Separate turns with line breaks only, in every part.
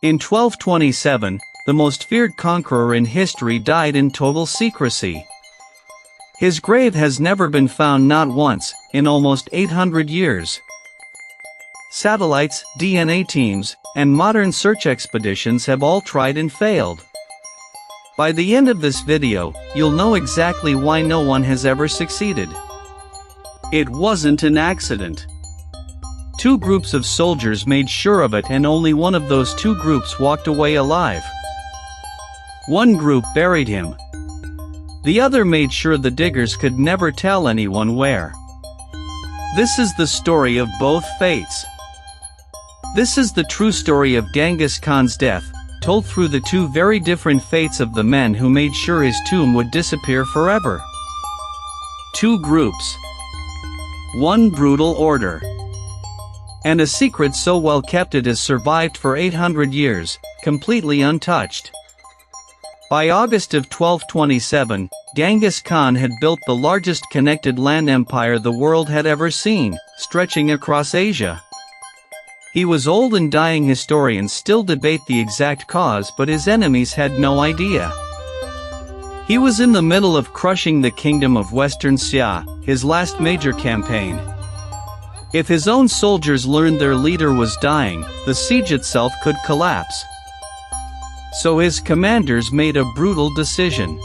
In 1227, the most feared conqueror in history died in total secrecy. His grave has never been found, not once, in almost 800 years. Satellites, DNA teams, and modern search expeditions have all tried and failed. By the end of this video, you'll know exactly why no one has ever succeeded. It wasn't an accident. Two groups of soldiers made sure of it, and only one of those two groups walked away alive. One group buried him. The other made sure the diggers could never tell anyone where. This is the story of both fates. This is the true story of Genghis Khan's death, told through the two very different fates of the men who made sure his tomb would disappear forever. Two groups. One brutal order. And a secret so well kept it has survived for 800 years, completely untouched. By August of 1227, Genghis Khan had built the largest connected land empire the world had ever seen, stretching across Asia. He was old and dying. Historians still debate the exact cause, but his enemies had no idea. He was in the middle of crushing the kingdom of Western Xia, his last major campaign. If his own soldiers learned their leader was dying, the siege itself could collapse. So his commanders made a brutal decision.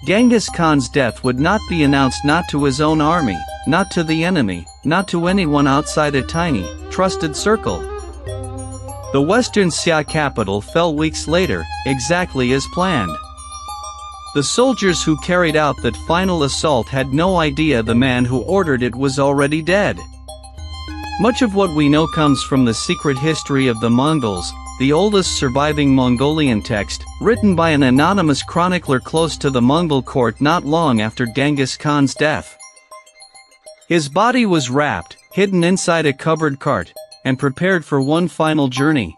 Genghis Khan's death would not be announced, not to his own army, not to the enemy, not to anyone outside a tiny, trusted circle. The Western Xia capital fell weeks later, exactly as planned. The soldiers who carried out that final assault had no idea the man who ordered it was already dead. Much of what we know comes from the secret history of the Mongols, the oldest surviving Mongolian text, written by an anonymous chronicler close to the Mongol court not long after Genghis Khan's death. His body was wrapped, hidden inside a covered cart, and prepared for one final journey.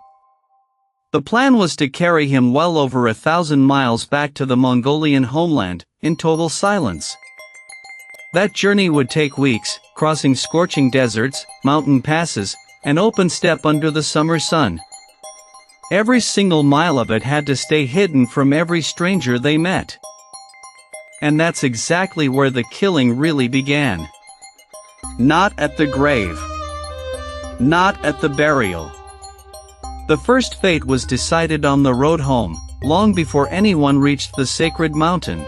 The plan was to carry him well over 1,000 miles back to the Mongolian homeland, in total silence. That journey would take weeks, crossing scorching deserts, mountain passes, and open steppe under the summer sun. Every single mile of it had to stay hidden from every stranger they met. And that's exactly where the killing really began. Not at the grave. Not at the burial. The first fate was decided on the road home, long before anyone reached the sacred mountain.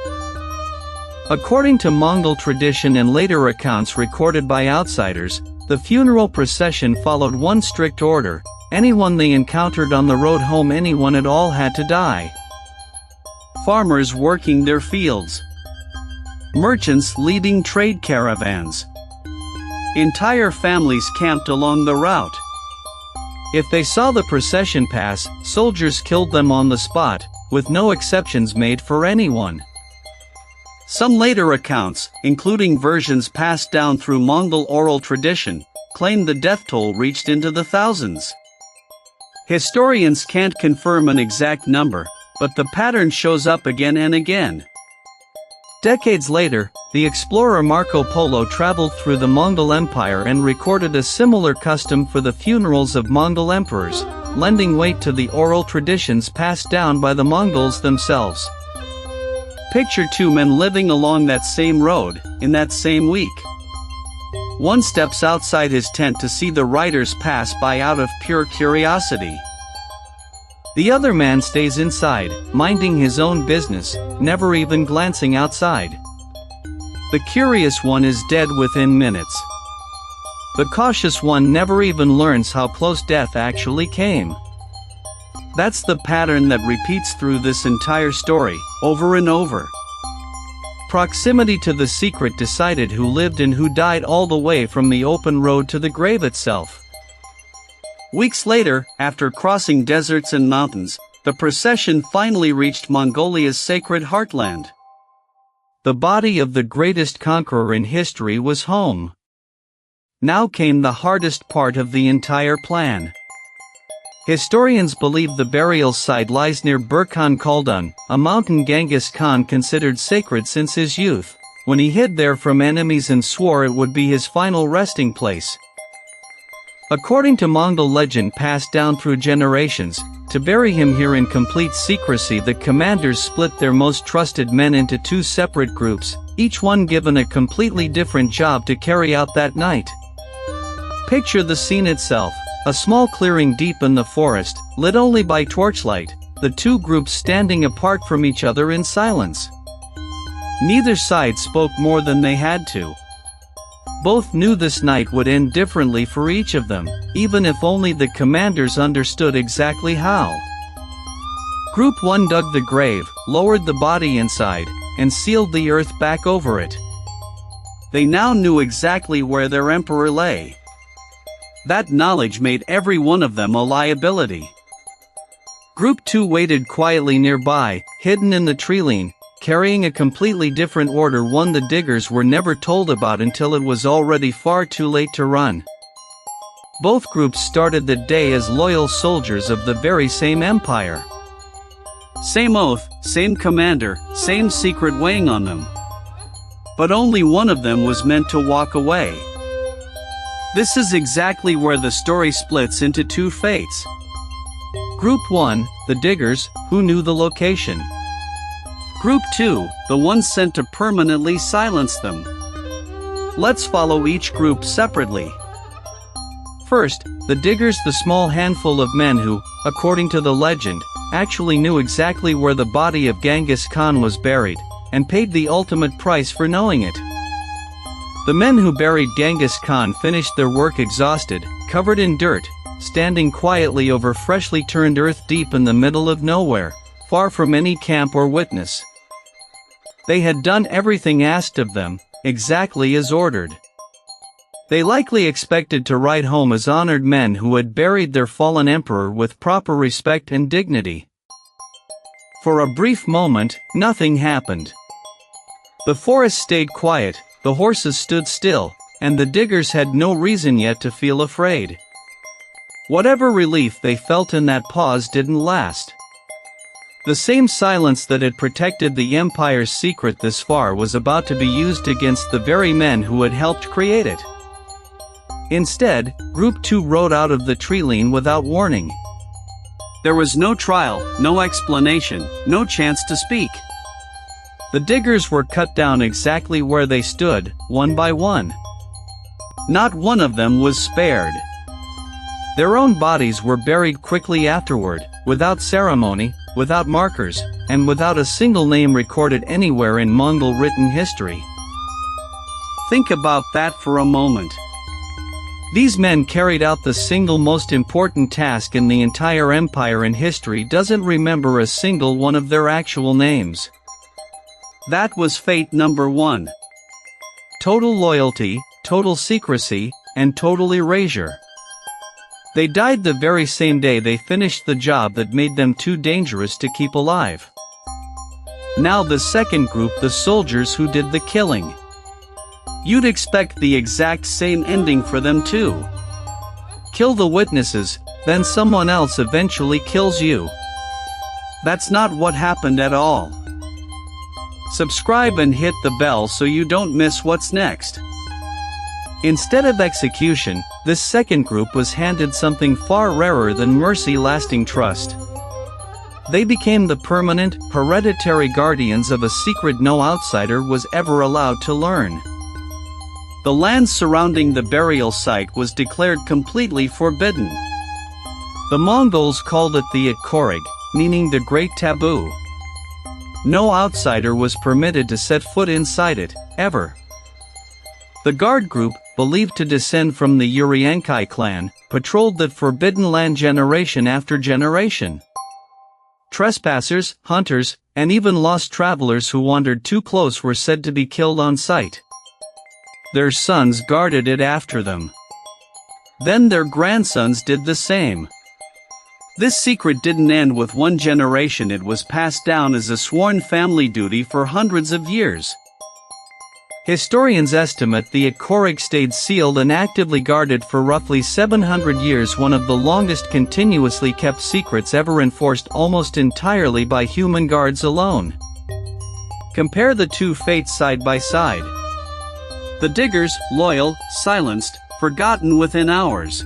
According to Mongol tradition and later accounts recorded by outsiders, the funeral procession followed one strict order: anyone they encountered on the road home, anyone at all, had to die. Farmers working their fields. Merchants leading trade caravans. Entire families camped along the route. If they saw the procession pass, soldiers killed them on the spot, with no exceptions made for anyone. Some later accounts, including versions passed down through Mongol oral tradition, claim the death toll reached into the thousands. Historians can't confirm an exact number, but the pattern shows up again and again. Decades later, the explorer Marco Polo traveled through the Mongol Empire and recorded a similar custom for the funerals of Mongol emperors, lending weight to the oral traditions passed down by the Mongols themselves. Picture two men living along that same road, in that same week. One steps outside his tent to see the riders pass by out of pure curiosity. The other man stays inside, minding his own business, never even glancing outside. The curious one is dead within minutes. The cautious one never even learns how close death actually came. That's the pattern that repeats through this entire story, over and over. Proximity to the secret decided who lived and who died, all the way from the open road to the grave itself. Weeks later, after crossing deserts and mountains, the procession finally reached Mongolia's sacred heartland. The body of the greatest conqueror in history was home. Now came the hardest part of the entire plan. Historians believe the burial site lies near Burkhan Khaldun, a mountain Genghis Khan considered sacred since his youth, when he hid there from enemies and swore it would be his final resting place. According to Mongol legend passed down through generations, to bury him here in complete secrecy, the commanders split their most trusted men into two separate groups, each one given a completely different job to carry out that night. Picture the scene itself, a small clearing deep in the forest, lit only by torchlight, the two groups standing apart from each other in silence. Neither side spoke more than they had to. Both knew this night would end differently for each of them, even if only the commanders understood exactly how. Group 1 dug the grave, lowered the body inside, and sealed the earth back over it. They now knew exactly where their emperor lay. That knowledge made every one of them a liability. Group 2 waited quietly nearby, hidden in the treeline, carrying a completely different order, one the diggers were never told about until it was already far too late to run. Both groups started the day as loyal soldiers of the very same empire. Same oath, same commander, same secret weighing on them. But only one of them was meant to walk away. This is exactly where the story splits into two fates. Group 1, the diggers, who knew the location. Group 2, the ones sent to permanently silence them. Let's follow each group separately. First, the diggers, the small handful of men who, according to the legend, actually knew exactly where the body of Genghis Khan was buried, and paid the ultimate price for knowing it. The men who buried Genghis Khan finished their work exhausted, covered in dirt, standing quietly over freshly turned earth deep in the middle of nowhere, far from any camp or witness. They had done everything asked of them, exactly as ordered. They likely expected to ride home as honored men who had buried their fallen emperor with proper respect and dignity. For a brief moment, nothing happened. The forest stayed quiet, the horses stood still, and the diggers had no reason yet to feel afraid. Whatever relief they felt in that pause didn't last. The same silence that had protected the empire's secret this far was about to be used against the very men who had helped create it. Instead, Group 2 rode out of the treeline without warning. There was no trial, no explanation, no chance to speak. The diggers were cut down exactly where they stood, one by one. Not one of them was spared. Their own bodies were buried quickly afterward, without ceremony, without markers, and without a single name recorded anywhere in Mongol written history. Think about that for a moment. These men carried out the single most important task in the entire empire, and history doesn't remember a single one of their actual names. That was fate number 1. Total loyalty, total secrecy, and total erasure. They died the very same day they finished the job that made them too dangerous to keep alive. Now the second group, the soldiers who did the killing. You'd expect the exact same ending for them too. Kill the witnesses, then someone else eventually kills you. That's not what happened at all. Subscribe and hit the bell so you don't miss what's next. Instead of execution, this second group was handed something far rarer than mercy: lasting trust. They became the permanent, hereditary guardians of a secret no outsider was ever allowed to learn. The land surrounding the burial site was declared completely forbidden. The Mongols called it the Korig, meaning the Great Taboo. No outsider was permitted to set foot inside it, ever. The guard group, believed to descend from the Uryenkai clan, patrolled that forbidden land generation after generation. Trespassers, hunters, and even lost travelers who wandered too close were said to be killed on sight. Their sons guarded it after them. Then their grandsons did the same. This secret didn't end with one generation, it was passed down as a sworn family duty for hundreds of years. Historians estimate the Korig stayed sealed and actively guarded for roughly 700 years, one of the longest continuously kept secrets ever enforced almost entirely by human guards alone. Compare the two fates side by side. The diggers, loyal, silenced, forgotten within hours.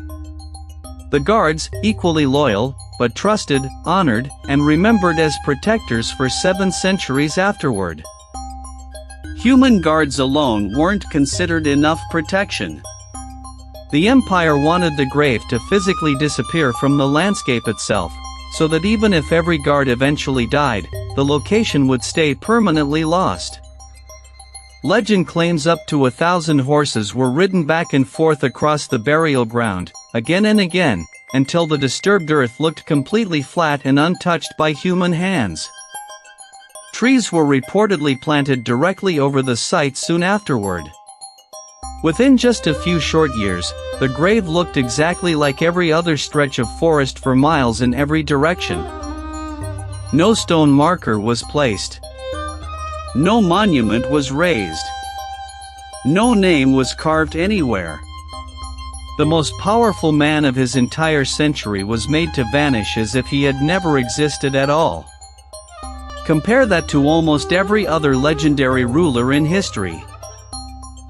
The guards, equally loyal, but trusted, honored, and remembered as protectors for 7 centuries afterward. Human guards alone weren't considered enough protection. The empire wanted the grave to physically disappear from the landscape itself, so that even if every guard eventually died, the location would stay permanently lost. Legend claims up to 1,000 horses were ridden back and forth across the burial ground, again and again, until the disturbed earth looked completely flat and untouched by human hands. Trees were reportedly planted directly over the site soon afterward. Within just a few short years, the grave looked exactly like every other stretch of forest for miles in every direction. No stone marker was placed. No monument was raised. No name was carved anywhere. The most powerful man of his entire century was made to vanish as if he had never existed at all. Compare that to almost every other legendary ruler in history.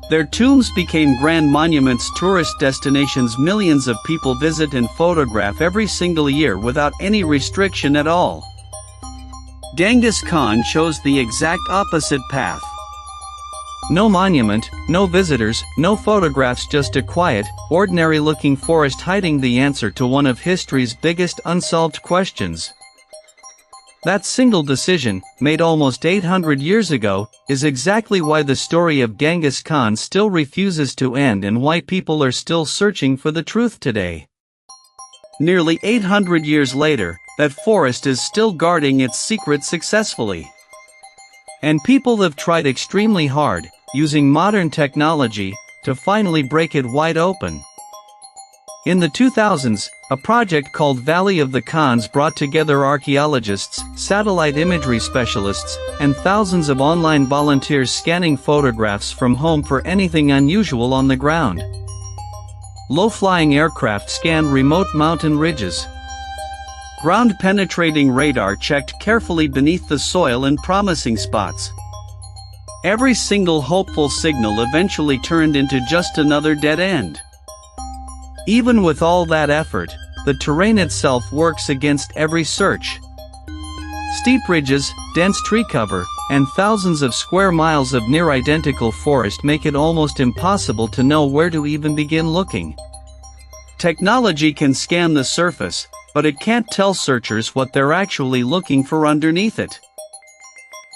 Their tombs became grand monuments, tourist destinations millions of people visit and photograph every single year without any restriction at all. Genghis Khan chose the exact opposite path. No monument, no visitors, no photographs, just a quiet, ordinary-looking forest hiding the answer to one of history's biggest unsolved questions. That single decision, made almost 800 years ago, is exactly why the story of Genghis Khan still refuses to end and why people are still searching for the truth today. Nearly 800 years later, that forest is still guarding its secret successfully. And people have tried extremely hard, using modern technology, to finally break it wide open. In the 2000s, a project called Valley of the Khans brought together archaeologists, satellite imagery specialists, and thousands of online volunteers scanning photographs from home for anything unusual on the ground. Low-flying aircraft scanned remote mountain ridges. Ground-penetrating radar checked carefully beneath the soil and promising spots. Every single hopeful signal eventually turned into just another dead end. Even with all that effort, the terrain itself works against every search. Steep ridges, dense tree cover, and thousands of square miles of near-identical forest make it almost impossible to know where to even begin looking. Technology can scan the surface, but it can't tell searchers what they're actually looking for underneath it.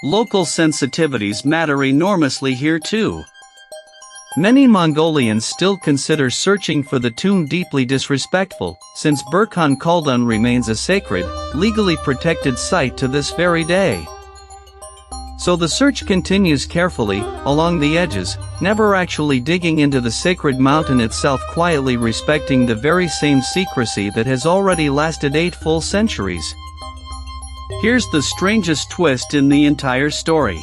Local sensitivities matter enormously here too. Many Mongolians still consider searching for the tomb deeply disrespectful, since Burkhan Khaldun remains a sacred, legally protected site to this very day. So the search continues carefully, along the edges, never actually digging into the sacred mountain itself, quietly respecting the very same secrecy that has already lasted 8 full centuries. Here's the strangest twist in the entire story.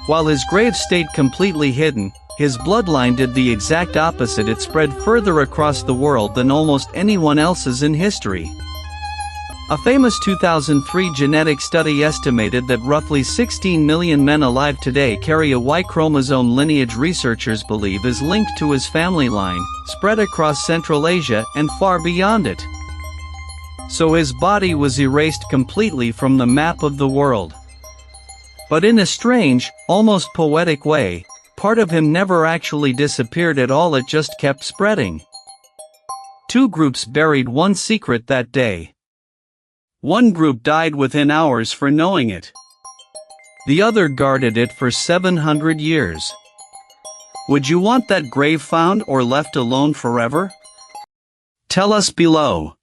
While his grave stayed completely hidden, his bloodline did the exact opposite. It spread further across the world than almost anyone else's in history. A famous 2003 genetic study estimated that roughly 16 million men alive today carry a Y chromosome. Lineage researchers believe is linked to his family line, spread across Central Asia and far beyond it. So his body was erased completely from the map of the world. But in a strange, almost poetic way, part of him never actually disappeared at all. It just kept spreading. 2 groups buried one secret that day. One group died within hours for knowing it. The other guarded it for 700 years. Would you want that grave found or left alone forever? Tell us below.